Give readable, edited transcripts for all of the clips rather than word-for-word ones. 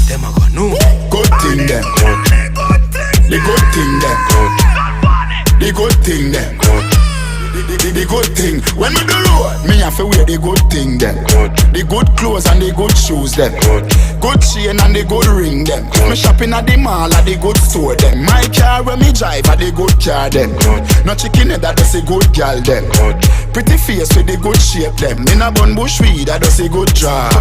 them a go know. Good thing them. The good thing them. The good thing them. The good thing. When me do road, me have to wear the good thing them. The good clothes and the good shoes them. Good chain and the good ring them. Me shopping at the mall at the good store them. My car when me drive at the good car them. No chicken head that does a good girl them. Pretty face with the good shape them. In a bun bush weed that does a good job.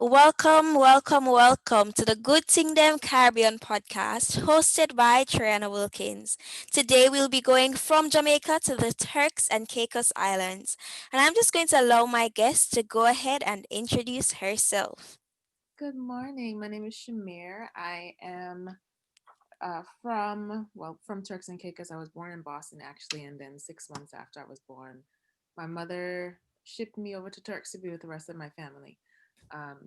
Welcome, welcome, welcome to the Good Thing Them Caribbean podcast, hosted by Trae-Ana Wilkins. Today we'll be going from Jamaica to the Turks and Caicos Islands, and I'm just going to allow my guest to go ahead and introduce herself. Good morning. My name is Shamir. I am from Turks and Caicos. I was born in Boston actually, and then 6 months after I was born, my mother shipped me over to Turks to be with the rest of my family.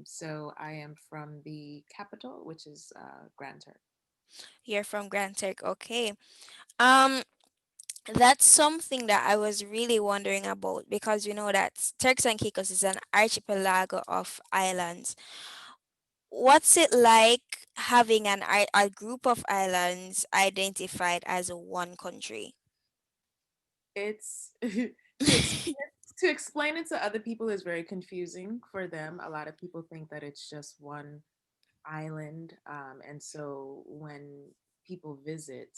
So I am from the capital, which is Grand Turk. You're from Grand Turk, okay. Um, that's something that I was really wondering about because you know that Turks and Caicos is an archipelago of islands. What's it like having a group of islands identified as one country? It's to explain it to other people is very confusing for them. A lot of people think that it's just one island, and so when people visit,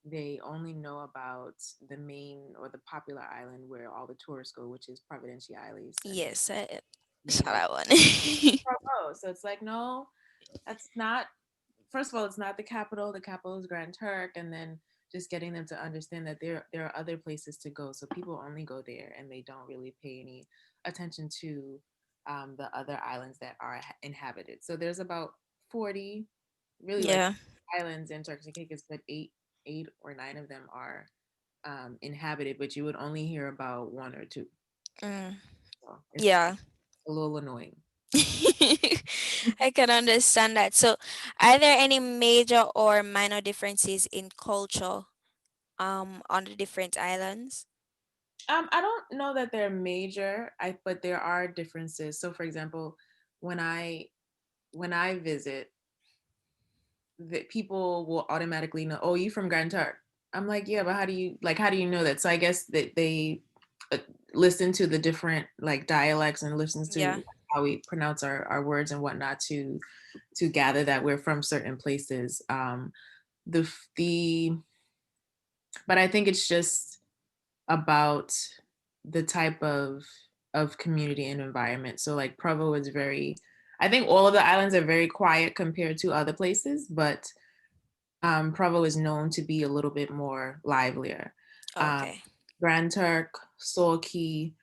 they only know about the main or the popular island where all the tourists go, which is Providencia Islands. And Yes, I saw yeah, that one. oh, so it's like no, that's not. First of all, it's not the capital. The capital is Grand Turk, and then just getting them to understand that there are other places to go. So people only go there, and they don't really pay any attention to the other islands that are inhabited. So there's about 40, really like Yeah. islands in Turks and Caicos, but eight or nine of them are inhabited, but you would only hear about one or two. Mm, So it's yeah. a little annoying. I can understand that. So, are there any major or minor differences in culture on the different islands? I don't know that they're major, but there are differences. So, for example, when I when I visit, that people will automatically know, oh, you from Grand Turk. I'm like, yeah, but how do you know that? So I guess that they uh, listen to the different like dialects and listens Yeah. to how we pronounce our words and whatnot to gather that we're from certain places. The but I think it's just about the type of community and environment. So like Provo is very, I think all of the islands are very quiet compared to other places, but Provo is known to be a little bit more livelier. Um, Okay. Grand Turk, Soul Key,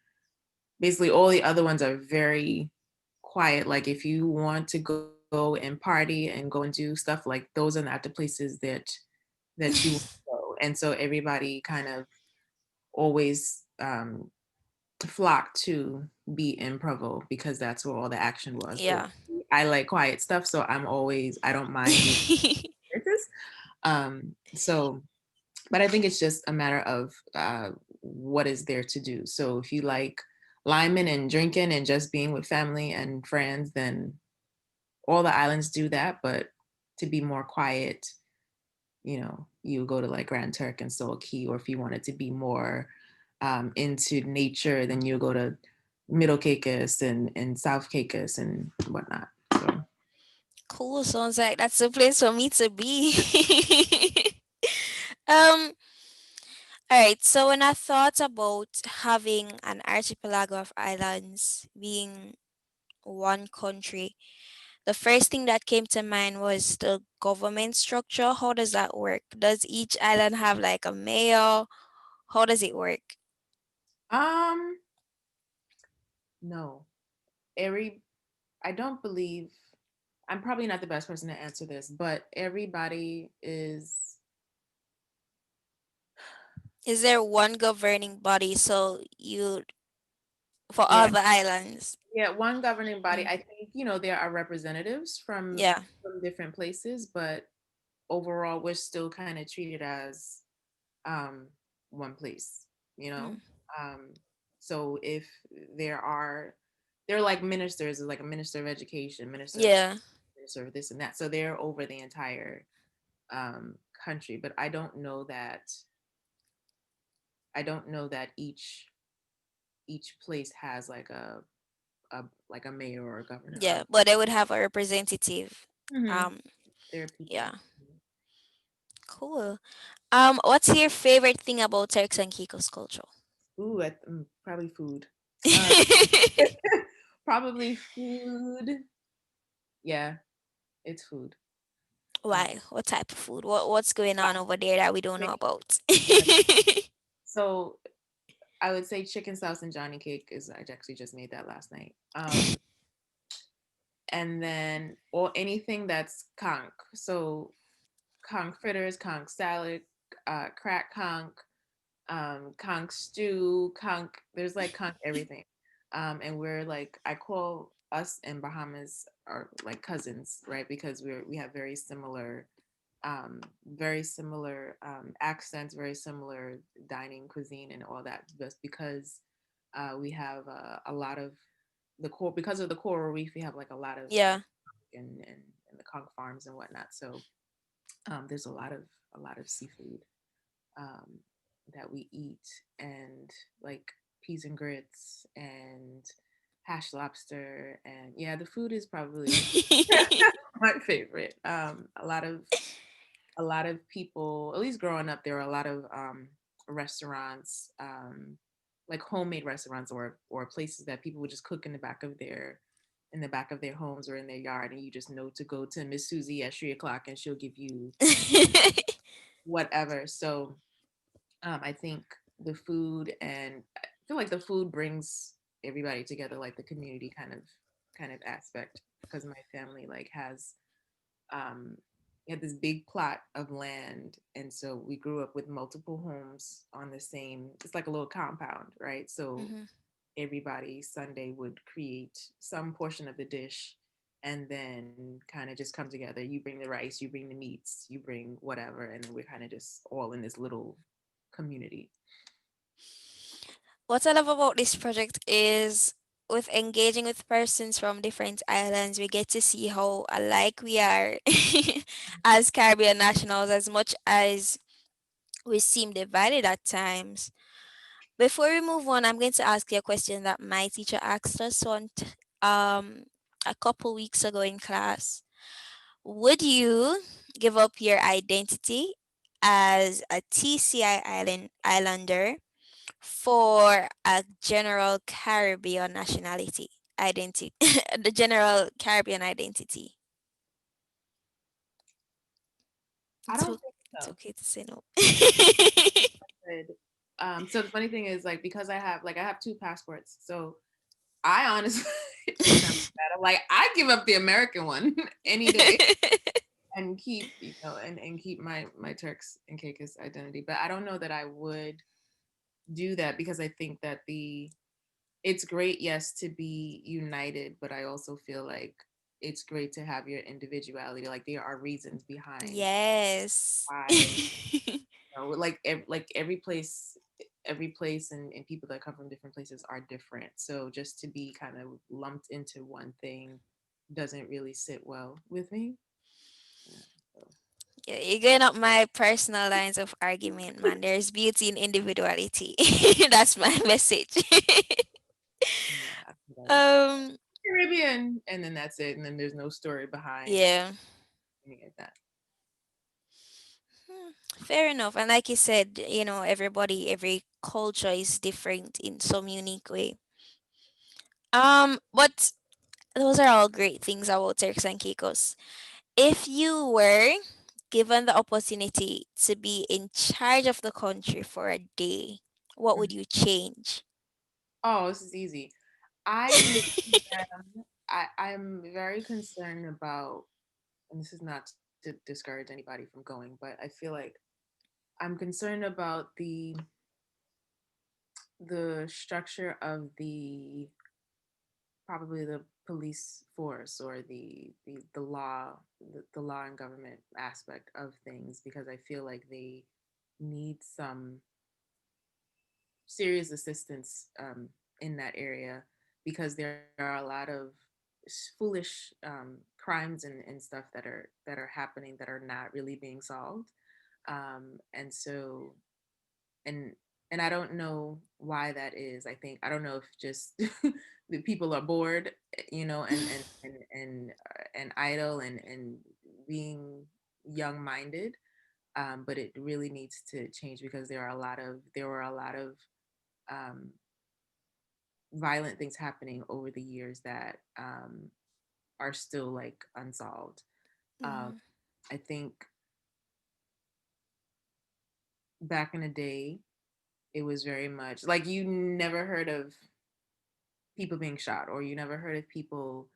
basically all the other ones are very quiet. Like if you want to go and party and go and do stuff, like those are not the places that you want to go. And so everybody kind of always flock to be in Provo because that's where all the action was. But Yeah. I like quiet stuff, so I don't mind being this. So, but I think it's just a matter of what is there to do. So if you like liming and drinking and just being with family and friends, then all the islands do that. But to be more quiet, you go to like Grand Turk and Soul Key, or if you wanted to be more into nature, then you go to Middle Caicos and South Caicos and whatnot. So. Cool. Sounds like that's the place for me to be. um. All right. So when I thought about having an archipelago of islands being one country, the first thing that came to mind was the government structure. How does that work? Does each island have like a mayor? How does it work? Um, no, every I don't believe I'm probably not the best person to answer this, but everybody is Is there one governing body so you for all yeah the islands? yeah one governing body. Mm, I think there are representatives yeah. from different places, but overall we're still kind of treated as um, one place. You know, Mm, um, so if there are they're like ministers, like a minister of education, Yeah. minister of this and that. So they're over the entire country. But I don't know that each place has like a mayor or a governor Yeah, of. but they would have a representative. Hmm. Um, There are people. yeah, cool. What's your favorite thing about Turks and Caicos culture? Ooh, probably food. Uh, probably food. Yeah, it's food. Um, Why? What type of food? What's going on over there that we don't know about? yeah. So I would say chicken sauce and Johnny cake is. I actually just made that last night. And then or anything that's conch. So conch fritters, conch salad, crack conch, conch stew, conch. There's like conch everything. And we're like I call us in Bahamas are like cousins, right? Because we have very similar accents, very similar dining cuisine and all that. Just because we have a lot of the core because of the coral reef, we have like a lot of Yeah. in the conch farms and whatnot. So there's a lot of seafood um, that we eat, and like peas and grits and hash lobster, and yeah, the food is probably my favorite. A lot of people, at least growing up, there were a lot of restaurants, like homemade restaurants or places that people would just cook in the back of their homes or in their yard, and you just know to go to Miss Susie at 3 o'clock, and she'll give you whatever. So I think the food, and I feel like the food brings everybody together, like the community kind of aspect, because my family like has um we had this big plot of land, and so we grew up with multiple homes on the same, it's like a little compound, right? So Mhm. everybody Sunday would create some portion of the dish and then kind of just come together. You bring the rice, you bring the meats, you bring whatever, and then we're kind of just all in this little community. What I love about this project is with engaging with persons from different islands, we get to see how alike we are as Caribbean nationals, as much as we seem divided at times. Before we move on, I'm going to ask you a question that my teacher asked us um, a couple weeks ago in class. Would you give up your identity as a TCI islander for a general Caribbean nationality identity, the general Caribbean identity? I It's, don't o- think it's so. okay to say no. Good. So the funny thing is, like, because I have two passports, so I honestly, it sounds bad. I'm like, I give up the American one any day and keep my Turks and Caicos identity. But I don't know that I would do that, because I think that it's great, yes, to be united, but I also feel like it's great to have your individuality. Like there are reasons behind Yes. why, like every place and people that come from different places are different. So just to be kind of lumped into one thing doesn't really sit well with me. Yeah, so. You're going up my personal lines of argument, man. There's beauty in individuality. That's my message. Yeah, I think I would say um, Caribbean, and then that's it, and then there's no story behind yeah. any of that. Fair enough. And like you said, everybody, every culture is different in some unique way. But those are all great things about Turks and Caicos. If you were given the opportunity to be in charge of the country for a day, what Mhm. would you change? Oh, this is easy. I I'm very concerned about, and this is not to discourage anybody from going, but I feel like I'm concerned about the structure of probably the police force, or the law and government aspect of things, because I feel like they need some serious assistance in that area, because there are a lot of foolish crimes and stuff that are happening that are not really being solved. And so and and I don't know why that is. I don't know if just the people are bored, and idle and being young minded. But it really needs to change because there were a lot of um, violent things happening over the years that are still like unsolved. Um, Mm, I think back in the day, it was very much like you never heard of people being shot, or you never heard of people,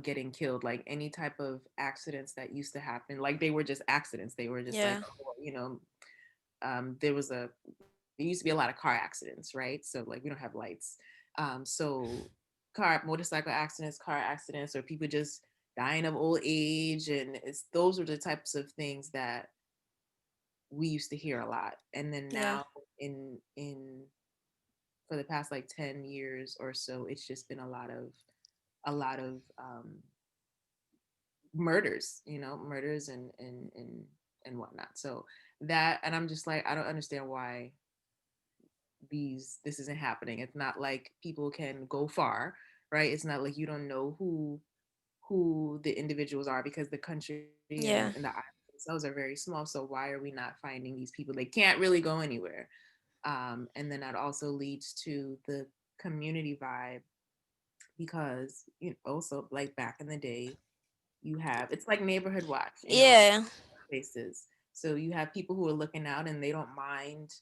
getting killed. Like any type of accidents that used to happen, like they were just accidents. They were just like, yeah, oh, there used to be a lot of car accidents, right? So like we don't have lights. So motorcycle accidents, car accidents, or people just dying of old age, and those were the types of things that we used to hear a lot. And then yeah, now in for the past like 10 years or so, it's just been a lot of murders, murders and whatnot. So that, and I'm just like, I don't understand why this isn't happening. It's not like people can go far, right? It's not like you don't know who the individuals are, because the country and the yeah, islands themselves are very small. So why are we not finding these people? They can't really go anywhere. And then that also leads to the community vibe, because also like back in the day, you have, it's like neighborhood watch, yeah. places. So you have people who are looking out and they don't mind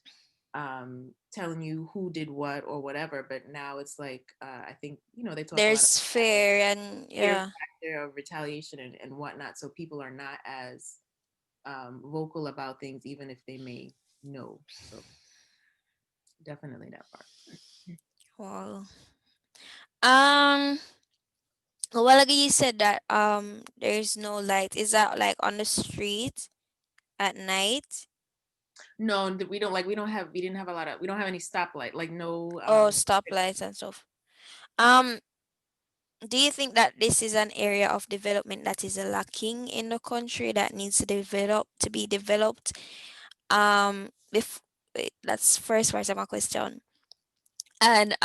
telling you who did what or whatever. But now it's like, I think, they talk a lot about There's fear and fear yeah, factor of retaliation and whatnot. So people are not as vocal about things, even if they may know. So definitely that part. wow. Um, well, like you said that there's no light. Is that like on the street at night? No, we didn't have a lot of, we don't have any stoplight, like no, Oh, stoplights and stuff. Um, do you think that this is an area of development that is lacking in the country that needs to be developed? If that's first part of my question. And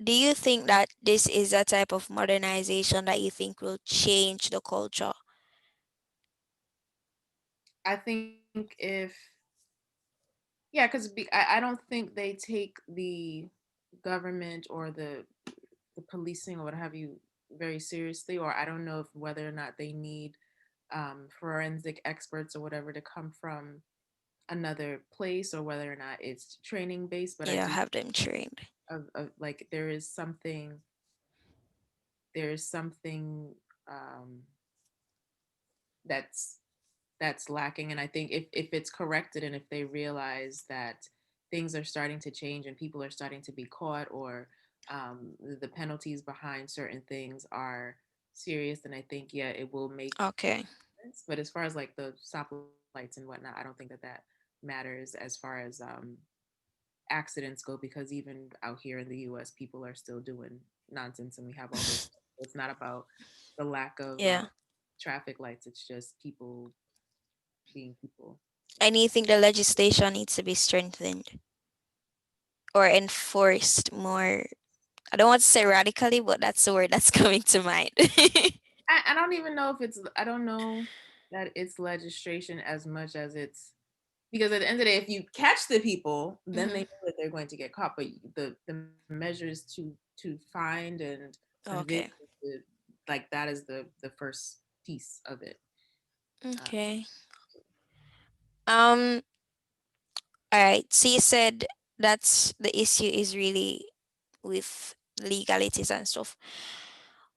do you think that this is a type of modernization that you think will change the culture? I think if, yeah, because I don't think they take the government or the policing or what have you very seriously, or I don't know if whether or not they need forensic experts or whatever to come from another place, or whether or not it's training based. But I Yeah, do, have them trained. of like there is something um, that's that's lacking. And I think if it's corrected, and if they realize that things are starting to change and people are starting to be caught, or the penalties behind certain things are serious, then I think, yeah, it will make Okay. sense. But as far as like the stoplights and whatnot, I don't think that matters as far as accidents go, because even out here in the US, people are still doing nonsense, and we have all those. It's not about the lack of Yeah. traffic lights, it's just people being people. So And you think the legislation needs to be strengthened or enforced more? I don't want to say radically, but that's the word that's coming to mind. I don't even know if it's, I don't know that it's legislation as much as it's, because at the end of the day, if you catch the people, then they Hmm. know that they're going to get caught. But the measures to find and convict, Okay. the, like that is the first piece of it. Uh, Okay. Um. All right. So you said that's the issue is really with legalities and stuff.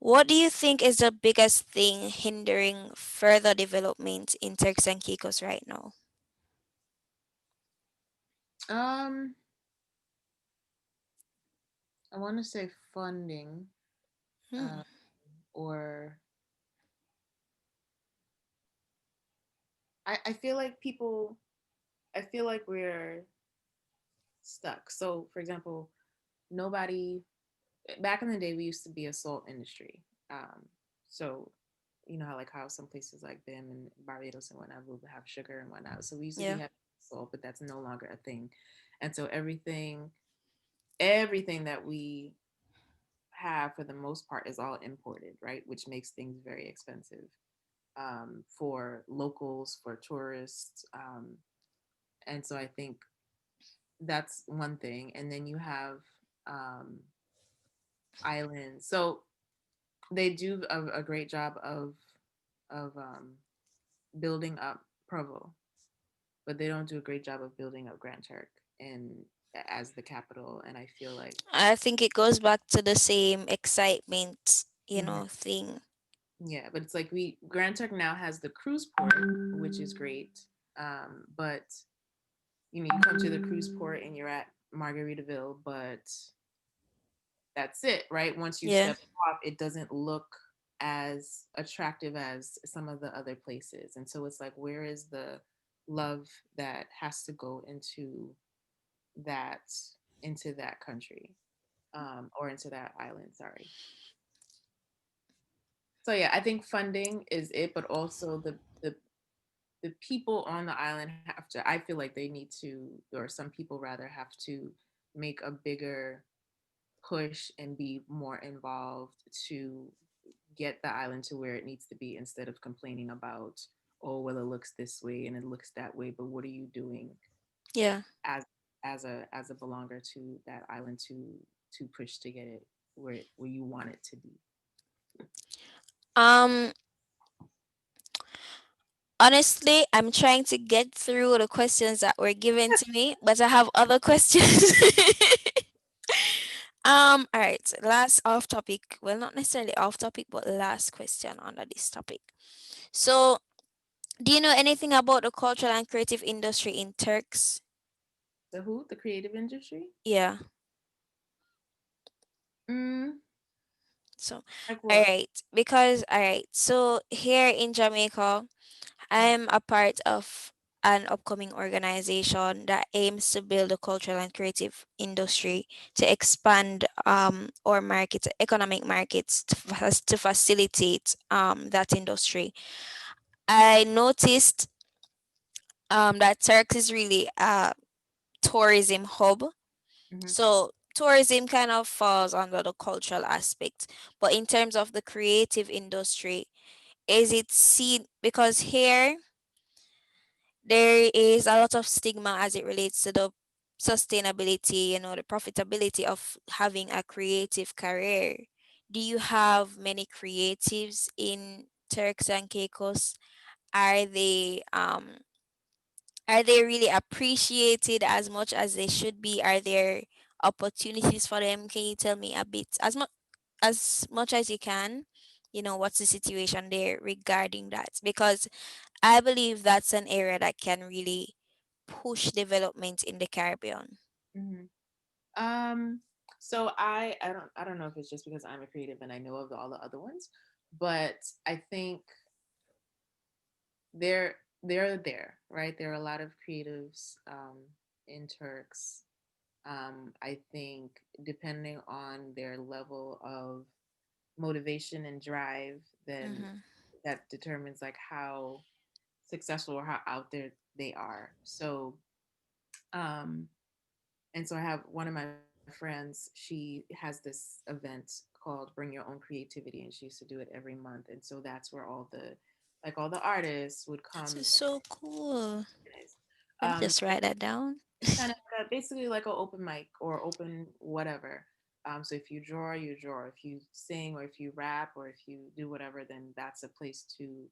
What do you think is the biggest thing hindering further development in Turks and Caicos right now? um, I want to say funding, Hmm. uh, or I feel like I feel like we're stuck. So, for example, nobody. back in the day, we used to be a salt industry. So you know how like how some places like BIM and Barbados and whatnot will have sugar and whatnot. So we used to be Yeah. having salt, but that's no longer a thing. And so everything that we have for the most part is all imported, right? Which makes things very expensive for locals, for tourists. And so I think that's one thing. And then you have um, islands. So they do a great job of building up Provo, but they don't do a great job of building up Grand Turk and as the capital. And I feel like I think it goes back to the same excitement, mhm, thing. yeah, but it's like we Grand Turk now has the cruise port, which is great. But you come to the cruise port and you're at Margaritaville, but that's it, right? Once you Yeah. step off, it doesn't look as attractive as some of the other places. And so it's like, where is the love that has to go that into that country, or into that island? Sorry. So yeah, I think funding is it, but also the people on the island have to. I feel like they need to, or some people rather have to make a bigger push and be more involved to get the island to where it needs to be instead of complaining about, oh well, it looks this way and it looks that way, but what are you doing Yeah. as as a belonger to that island to push to get it where you want it to be. Um Honestly, I'm trying to get through the questions that were given to me, but I have other questions. All right, last off topic. Well, not necessarily off topic, but last question under this topic. So, do you know anything about the cultural and creative industry in Turks? The creative industry. Yeah. mm, So, like all what? right, because all right. So here in Jamaica, I'm a part of an upcoming organization that aims to build a cultural and creative industry to expand our markets, economic markets, to facilitate that industry. I noticed that Turks is really a tourism hub. Hmm. So tourism kind of falls under the cultural aspect, but in terms of the creative industry, is it seen because here there is a lot of stigma as it relates to the sustainability, the profitability of having a creative career. Do you have many creatives in Turks and Caicos? Are they um are they really appreciated as much as they should be? Are there opportunities for them? Can you tell me a bit as much as you can? What's the situation there regarding that? Because I believe that's an area that can really push development in the Caribbean. Hmm. Um, so I don't know if it's just because I'm a creative and I know of all the other ones, but I think they're they're there, right? There are a lot of creatives in Turks. I think depending on their level of motivation and drive, then Mm-hmm. that determines like how successful or how out there they are. So um and so I have one of my friends, she has this event called Bring Your Own Creativity, and she used to do it every month. And so that's where all the artists would This come. is so cool. Let me Um, just write that down. it's kind of basically like an open mic or open whatever. So if you draw, you draw. If you sing or if you rap or if you do whatever, then that's a place to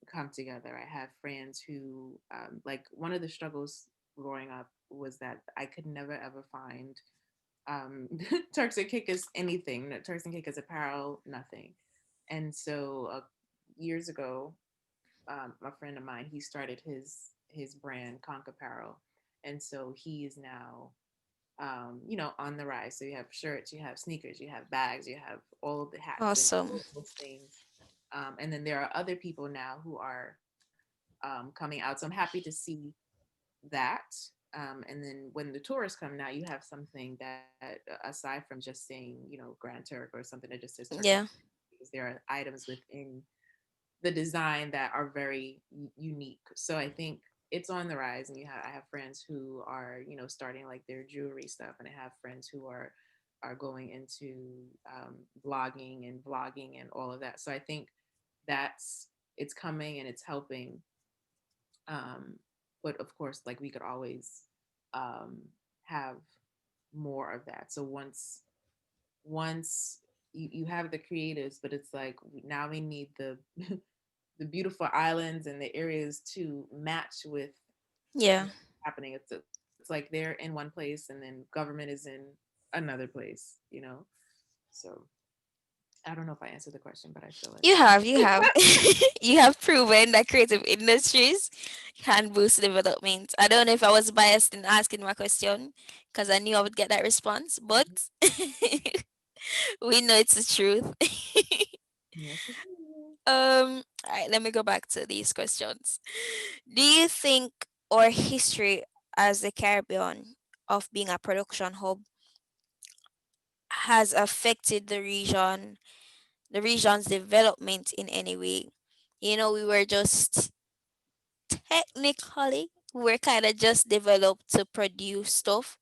come together. I have friends who, like, one of the struggles growing up was that I could never ever find Turks and Caicos anything, no, Turks and Caicos apparel, nothing. And so years ago, a friend of mine, he started his brand Conk Apparel, and so he is now on the rise. So you have shirts, you have sneakers, you have bags, you have all of the hats and all Awesome. of those things. And then there are other people now who are coming out. So I'm happy to see that. And then when the tourists come, now you have something that, aside from just saying, Grand Turk or something that just says Turks and Yeah. because there are items within the design that are very unique. So I think it's on the rise, and I have friends who are starting like their jewelry stuff, and I have friends who are going into blogging and vlogging and all of that. So I think that's it's coming and it's helping. Um, but of course, like we could always um, have more of that. So once you have the creatives, but it's like now we need the the beautiful islands and the areas to match with Yeah. what's happening. It's like they're in one place and then government is in another place. So I don't know if I answered the question, but I feel like You have. You have proven that creative industries can boost development. I don't know if I was biased in asking my question because I knew I would get that response, but we know it's the truth. yes, it is. All right, let me go back to these questions. Do you think our history as the Caribbean of being a production hub has affected the region's development in any way? We were just technically we're kind of just developed to produce stuff,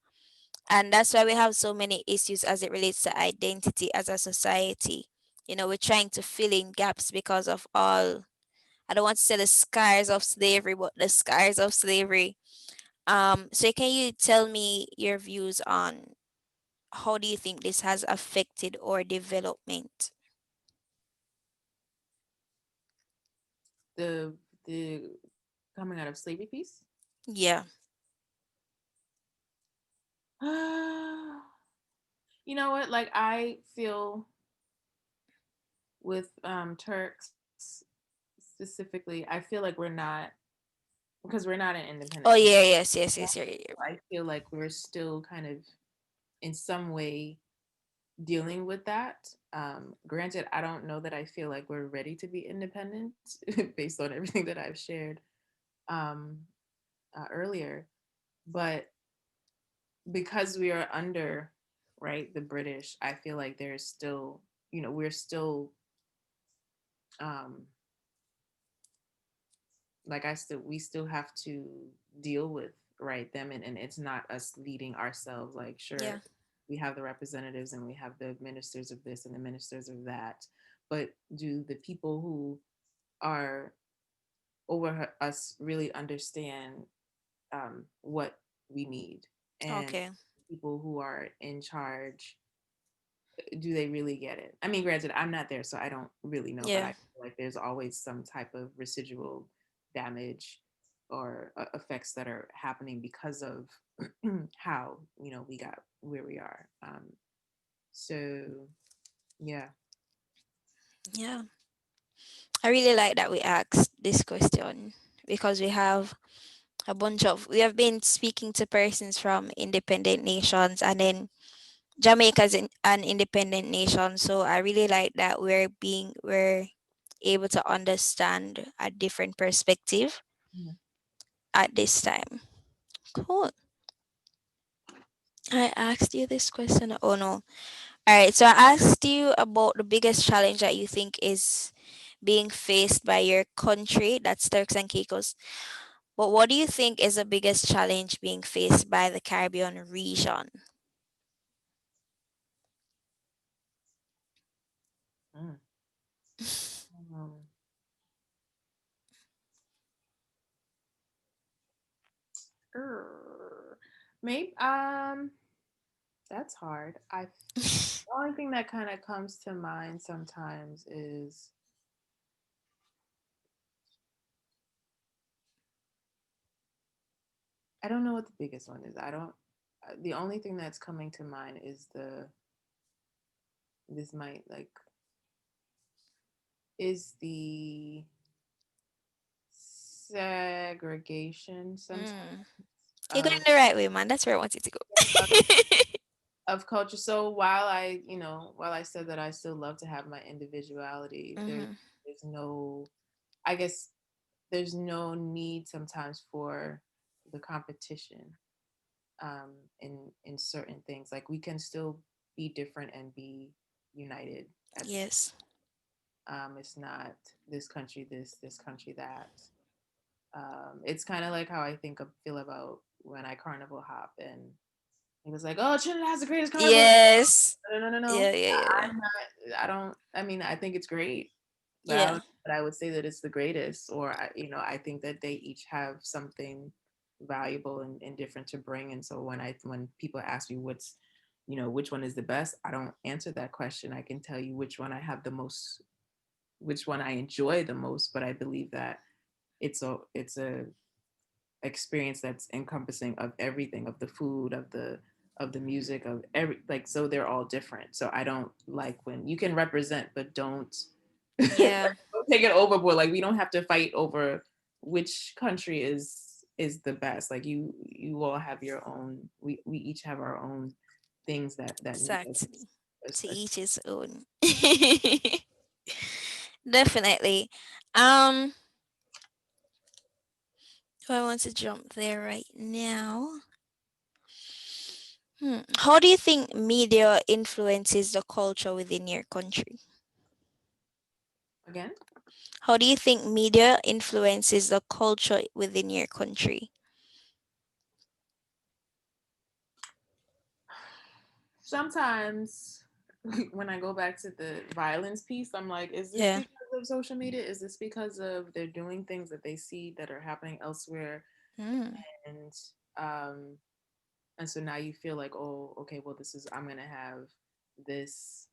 and that's why we have so many issues as it relates to identity as a society. We're trying to fill in gaps because of all, I don't want to say the scars of slavery, but the scars of slavery. So can you tell me your views on how do you think this has affected our development? The coming out of slavery piece. Yeah. You know what? Like I feel with Turks specifically, I feel like we're not because we're not an independent Oh country. yeah, yes, yes, yes, yeah, yeah. I feel like we're still kind of in some way dealing with that. Granted, I don't know that I feel like we're ready to be independent based on everything that I've shared um, earlier, but because we are under right the British, I feel like there's still we're still um, like we still have to deal with right them, and it's not us leading ourselves. Like Yeah. sure, we have the representatives and we have the ministers of this and the ministers of that, but do the people who are over us really understand what we need, and Okay. people who are in charge, do they really get it? I mean, granted, I'm not there, so I don't really know, but I Yeah. feel like there's always some type of residual damage or effects that are happening because of how we got where we are. So yeah. Yeah. I really like that we asked this question because we have been speaking to persons from independent nations, and then Jamaica is an independent nation. So I really like that we're able to understand a different perspective Yeah. at this time. Cool. I asked you this question. Oh no. All right. So I asked you about the biggest challenge that you think is being faced by your country. That's Turks and Caicos. But what do you think is the biggest challenge being faced by the Caribbean region? Mm. Um, er, maybe that's hard. The only thing that kind of comes to mind sometimes is I don't know what the biggest one is. I don't. The only thing that's coming to mind is this might like is the segregation sometimes Mm. You're going of the right way, man. That's where I want you to of, go. of culture. So while I said that I still love to have my individuality, Hmm. there's no, I guess there's no need sometimes for the competition. in certain things. Like we can still be different and be united at the same. Yes. It's not this country this country that. It's kind of like how I feel about when I carnival hop and he was like, "Oh, Trinidad has the greatest carnival." Yes. No, no, no, no. Yeah, yeah, yeah. I'm not. I don't. I mean, I think it's great, but I Yeah. don't. But I would say that it's the greatest, or I think that they each have something valuable and different to bring. And so when people ask me which one is the best, I don't answer that question. I can tell you which one I have the most, which one I enjoy the most. But I believe that it's a experience that's encompassing of everything, of the food, of the music, of every, like, so they're all different. So I don't like when you can represent but don't like, Yeah. don't take it overboard. Like we don't have to fight over which country is the best. Like you all have your own, we each have our own things that make Exactly. us To a. each his own. Definitely. Um, do I want to jump there right now? How do you think media influences the culture within your country? Again, How do you think media influences the culture within your country? sometimes when I go back to the violence piece, I'm like, is this Yeah. because of social media? Is this because of they're doing things that they see that are happening elsewhere? Mm. And um and so now you feel like, oh, okay, well, I'm gonna have this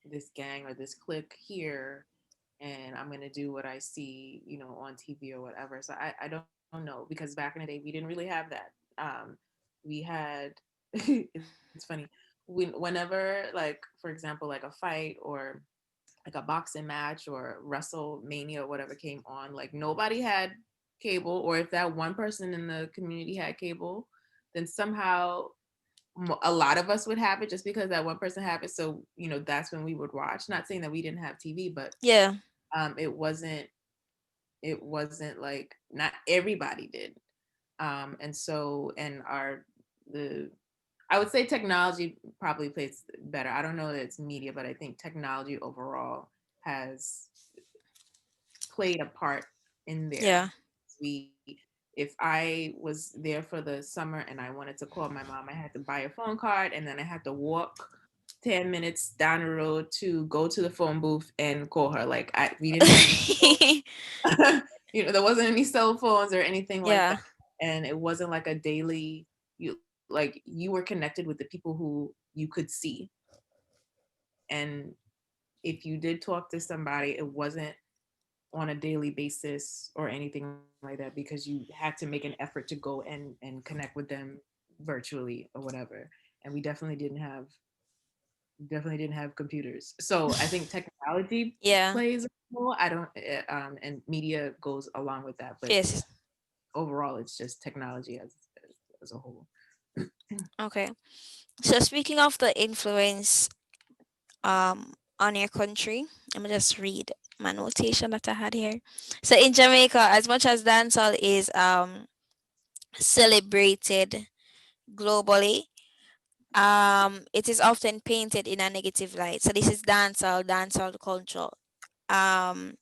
this gang or this clique here, and I'm gonna do what I see, on TV or whatever. So I don't know, because back in the day we didn't really have that. We had it's funny whenever, like, for example, like a fight or like a boxing match or WrestleMania or whatever came on, like nobody had cable, or if that one person in the community had cable, then somehow a lot of us would have it just because that one person had it. So that's when we would watch. Not saying that we didn't have TV, but Yeah. it wasn't like not everybody did. And so and our the I would say technology probably plays better. I don't know that it's media, but I think technology overall has played a part in there. Yeah. We, if I was there for the summer and I wanted to call my mom, I had to buy a phone card and then I had to walk 10 minutes down the road to go to the phone booth and call her. Like we didn't have there wasn't any cell phones or anything like Yeah. that. And it wasn't like a daily, you were connected with the people who you could see. And if you did talk to somebody, it wasn't on a daily basis or anything like that, because you had to make an effort to go and connect with them virtually or whatever. And we definitely didn't have computers. So I think technology Yeah. plays a role. I don't and media goes along with that, but Yes. overall it's just technology as a whole. Okay. So speaking of the influence on your country, let me just read my notation that I had here. So in Jamaica, as much as dancehall is celebrated globally, it is often painted in a negative light. So this is dancehall culture. Um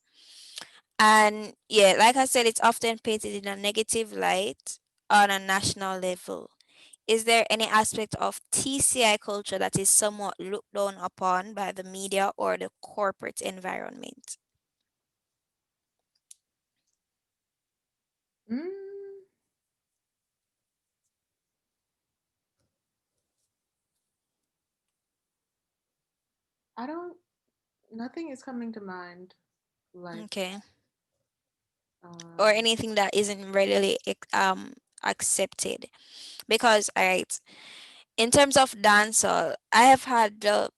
and yeah, like I said, it's often painted in a negative light on a national level. Is there any aspect of TCI culture that is somewhat looked down upon by the media or the corporate environment? Mm, I don't. Nothing is coming to mind. Like, Okay. Or um, anything that isn't readily accepted. Because all right, in terms of dancehall, I have had the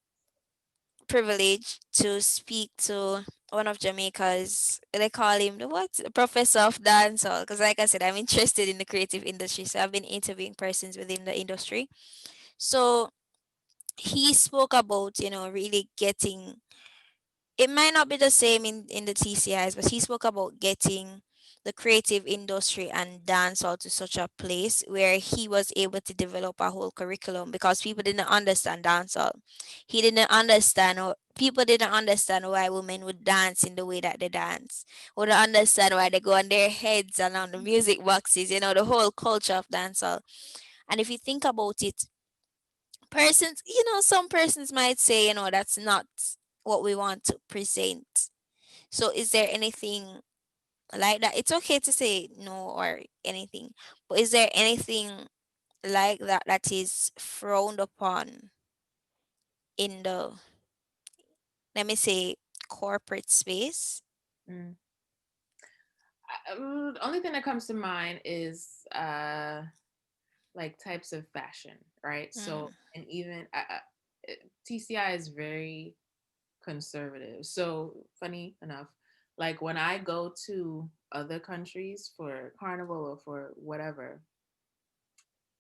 privilege to speak to one of Jamaica's, they call him the what? The professor of dancehall. Because like I said, I'm interested in the creative industry. So I've been interviewing persons within the industry. So he spoke about, really getting, it might not be the same in the TCIs, but he spoke about getting the creative industry and dancehall to such a place where he was able to develop a whole curriculum because people didn't understand dancehall. He didn't understand, or people didn't understand why women would dance in the way that they dance. Wouldn't understand why they go on their heads and on the music boxes, the whole culture of dancehall. And if you think about it, some persons might say, that's not what we want to present. So is there anything like that? It's okay to say no or anything, but is there anything like that that is frowned upon in the, let me say, corporate space? Mm. The only thing that comes to mind is like types of fashion, right? So, Mm, and even TCI is very conservative. So, funny enough, like when I go to other countries for carnival or for whatever,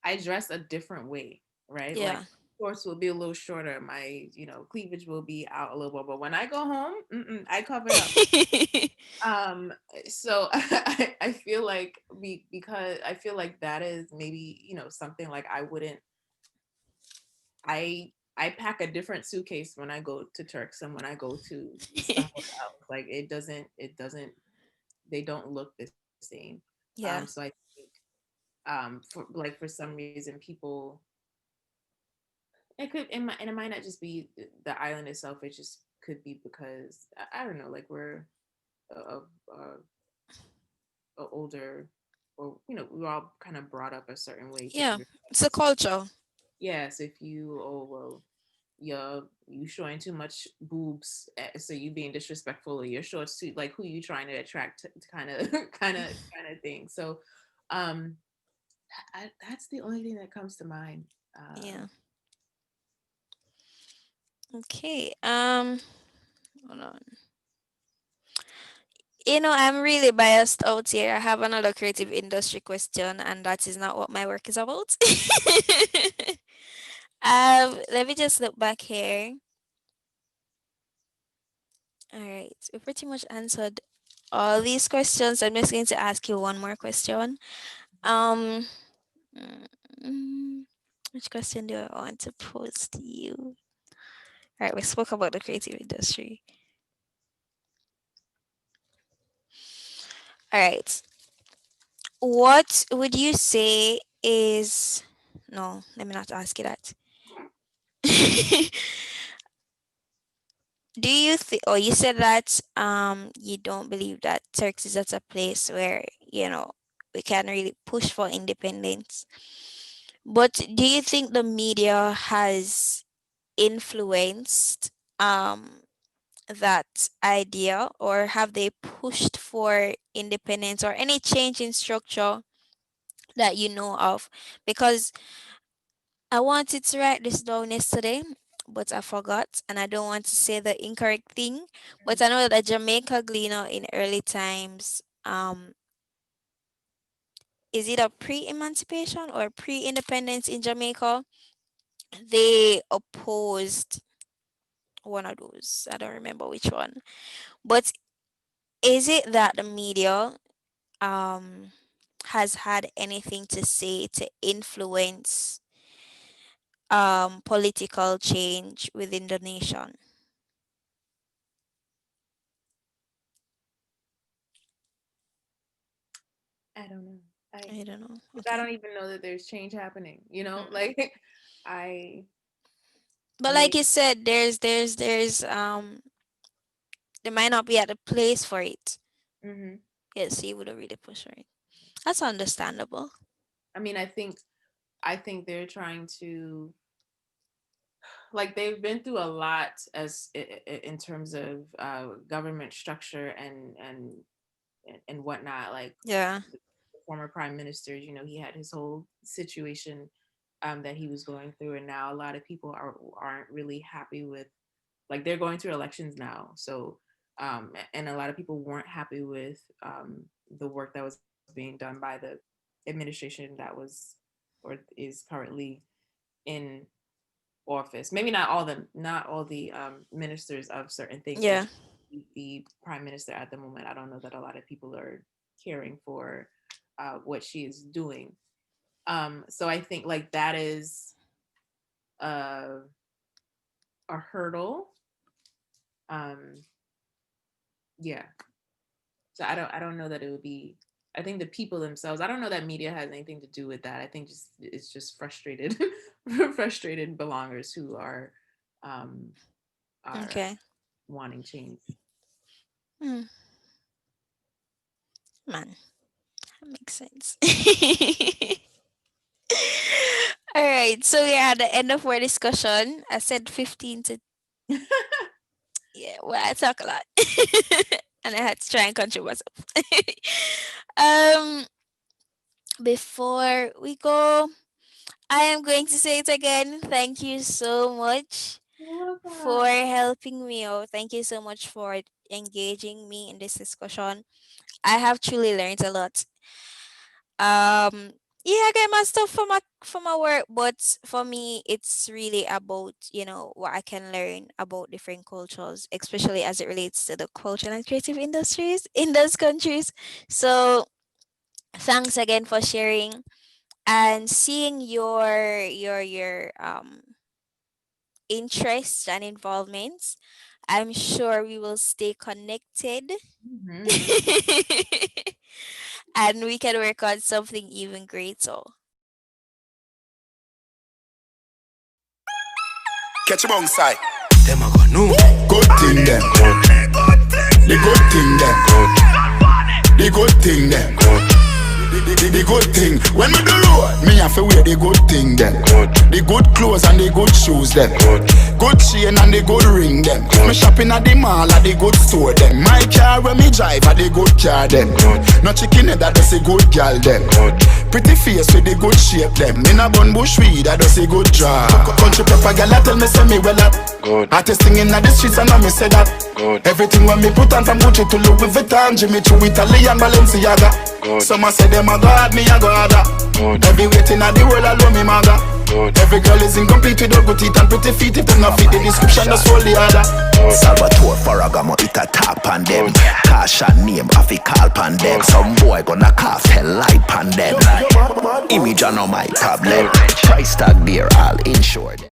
I dress a different way, right? Like yeah. shorts will be a little shorter, my cleavage will be out a little bit, but when I go home, I cover up. Um, so I feel like because I feel like that is maybe something like I pack a different suitcase when I go to Turks and when I go to somewhere else. Like it doesn't they don't look the same. So Yeah. I think for some reason people it might not just be the island itself. It just could be because I don't know, like we're a, a, a older or we were all kind of brought up a certain way to Yeah, dress. it's a culture. Yes, if you well you showing too much boobs, so you being disrespectful, or your shorts too, like who you trying to attract, kind of kind of thing. So um that's the only thing that comes to mind. Yeah. Okay. Hold on. I'm really biased out here. I have another creative industry question, and that is not what my work is about. Let me just look back here. All right, we pretty much answered all these questions. I'm just going to ask you one more question. Um, mm, which question do I want to pose to you? All right, we spoke about the creative industry. All right, what would you say is? No, let me not ask you that. Do you think, or you said that you don't believe that Turks is at a place where we can really push for independence. But do you think the media has influenced that idea, or have they pushed for independence or any change in structure that you know of? Because I wanted to write this down yesterday, but I forgot, and I don't want to say the incorrect thing. But I know that Jamaica Gleaner in early times, is it a pre-emancipation or pre-independence in Jamaica? They opposed one of those. I don't remember which one. But is it that the media um has had anything to say to influence political change within the nation? I don't know. I I don't know. I Okay. don't even know that there's change happening. Mm. Like I But like maybe. you said, there's there might not be at the place for it. Hmm. Yes, you would have really pushed for it. That's understandable. I mean, I think they're trying to, like, they've been through a lot in terms of government structure and whatnot. Like Yeah. the former prime minister, he had his whole situation that he was going through, and now a lot of people aren't really happy with, like, they're going through elections now. So and a lot of people weren't happy with the work that was being done by the administration that was or is currently in office. Maybe not all the ministers of certain things, but Yeah. just the prime minister at the moment. I don't know that a lot of people are. caring for what she is doing. So I think like that is a hurdle. Yeah. So I don't know that it would be. I think the people themselves. I don't know that media has anything to do with that. I think it's just frustrated, frustrated belongers who are Okay. wanting change. Man, that makes sense. All right, so we're at the end of our discussion. I said 15 to yeah, well, I talk a lot. And I had to try and control myself. um Before we go, I am going to say it again. Thank you so much for helping me out. Thank you so much for engaging me in this discussion. I have truly learned a lot. Yeah, I get my stuff from my work, but for me it's really about, what I can learn about different cultures, especially as it relates to the cultural and creative industries in those countries. So thanks again for sharing and seeing your interests and involvements. I'm sure we will stay connected. And we can work on something even greater. Catch him on side. Them a go no. Good thing them. The good thing them. The good thing them. The good thing. When we do road, me have to wear the good thing them. The good clothes and the good shoes them. Good chain and the good ring them. Me shopping at the mall at the good store them. My car when me drive at the good car them. No chicken head that does a good girl them. Pretty face with the good shape them. In a bun bush weed that does a good job. Country pepper girl tell me say me well up. Artist singing at the streets and now me say that. Everything when me put on from Gucci to Louis Vuitton, Jimmy Choo, Italy and Balenciaga. Some say them a god, me a god. Every waiting at the world alone me maga. Every girl is incomplete with her good teeth and pretty feet. If them not fit the description, that's all the other. Salvatore Farragamo it a tap on them. Cash and name afi call pan them. Some boy gonna cast hell light pan them. Image are no my problem. Price tag there all insured.